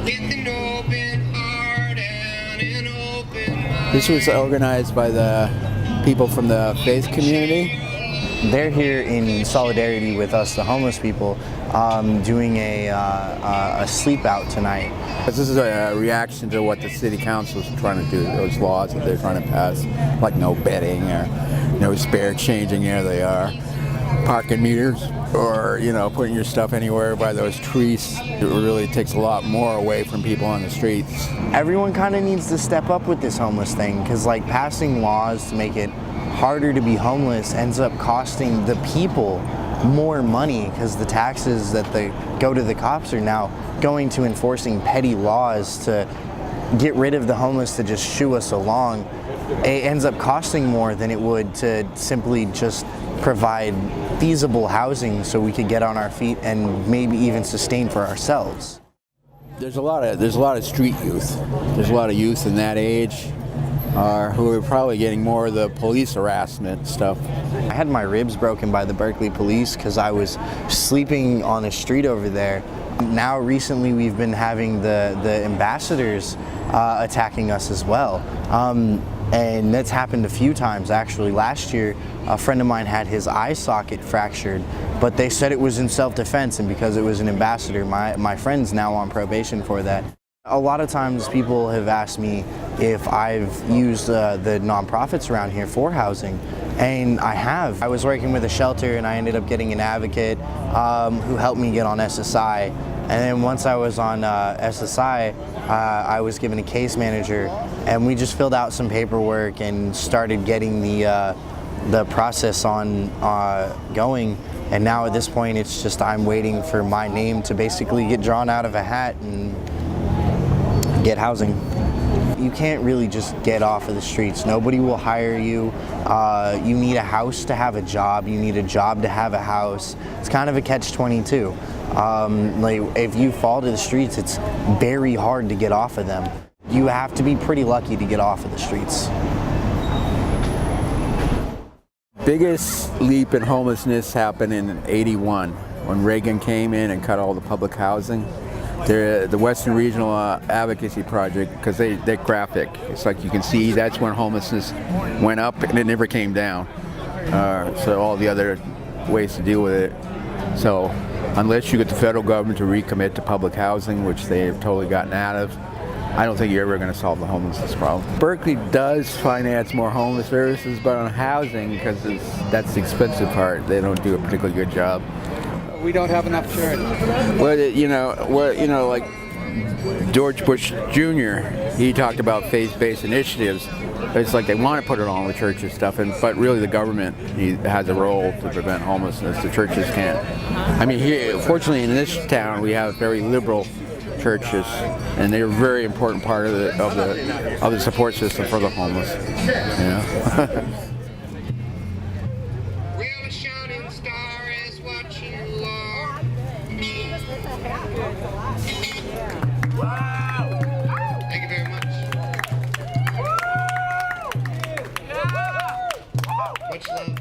with an open heart and an open mind. This was organized by the people from the faith community. They're here in solidarity with us, the homeless people, doing a sleep out tonight. This is a reaction to what the city council is trying to do, those laws that they're trying to pass, like no bedding or no spare changing, there they are, parking meters, or putting your stuff anywhere by those trees. It really takes a lot more away from people on the streets. Everyone kind of needs to step up with this homeless thing, because like passing laws to make it harder to be homeless ends up costing the people more money, because the taxes that they go to the cops are now going to enforcing petty laws to get rid of the homeless to just shoo us along. It ends up costing more than it would to simply just provide feasible housing so we could get on our feet and maybe even sustain for ourselves. There's a lot of street youth. There's a lot of youth in that age who are probably getting more of the police harassment stuff. I had my ribs broken by the Berkeley police because I was sleeping on the street over there. Now recently we've been having the ambassadors attacking us as well. And that's happened a few times actually. Last year, a friend of mine had his eye socket fractured, but they said it was in self-defense, and because it was an ambassador, my friend's now on probation for that. A lot of times people have asked me if I've used the nonprofits around here for housing, and I have. I was working with a shelter and I ended up getting an advocate who helped me get on SSI. And then once I was on SSI, I was given a case manager, and we just filled out some paperwork and started getting the process on going. And now at this point, it's just I'm waiting for my name to basically get drawn out of a hat and get housing. You can't really just get off of the streets. Nobody will hire you. You need a house to have a job. You need a job to have a house. It's kind of a catch-22. Like if you fall to the streets, it's very hard to get off of them. You have to be pretty lucky to get off of the streets. Biggest leap in homelessness happened in '81 when Reagan came in and cut all the public housing. The Western Regional Advocacy Project, because they're graphic. It's like you can see that's when homelessness went up and it never came down. So all the other ways to deal with it. So unless you get the federal government to recommit to public housing, which they have totally gotten out of, I don't think you're ever going to solve the homelessness problem. Berkeley does finance more homeless services, but on housing, because that's the expensive part, they don't do a particularly good job. We don't have enough charity. Like George Bush Jr., he talked about faith-based initiatives. It's like they want to put it on the churches stuff, but really the government has a role to prevent homelessness. The churches can't. I mean, here, fortunately in this town, we have very liberal churches, and they're a very important part of the support system for the homeless. Well, a shining star is what you are. Thank you very much. Much love.